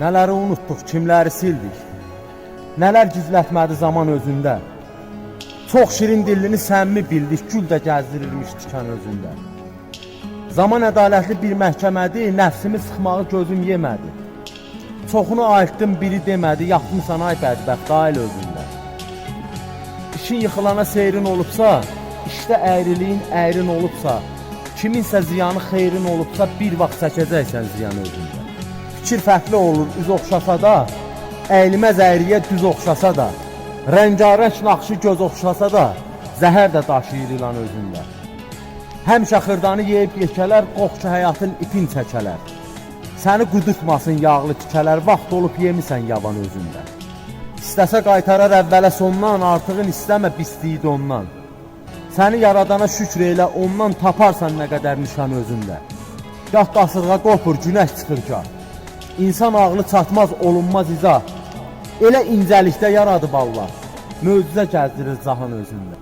Nələri unutduq, kimləri sildik. Nələr gizlətmədi zaman özündə. Çox şirin dillini səmimi bildik, gül də gəzdirirmiş tikan özündə. Zaman ədalətli bir məhkəmədir, nəfsimi sıxmağı gözüm yemədi. Çoxunu ayıtdım, biri demədi, yapmısan ay bədbəxt, dail özündə. İşin yıxılana seyrin olubsa, işdə əyriliyin əyrin olubsa, kiminsə ziyanı xeyrin olubsa, bir vaxt çəkəcəksən ziyan özündə. Fikir fərqli olur, üz oxşasa da, əyilməz əyriyə düz oxşasa da, rəngarəng naxşı göz oxşasa da, zəhər də daşıyır ilan özündə. Həmişə xırdanı yeyib yekələr, qox ki həyatın ipin çəkələr. Səni qudurtmasın yağlı tikələr, vaxt olub yemisən yavan özündə. İstəsə qaytarar əvvələ sondan, artığın istəmə pisliyi ondan. Səni yaradana şükür elə, ondan taparsan nə qədər nişan özündə. Gah qasırğa qopur, günəş çıxır gah. İnsan ağlı çatmaz, olunmaz izah. Elə incəlikdə yaradıb Allah, möcüzə gəzdirir cahan özündə.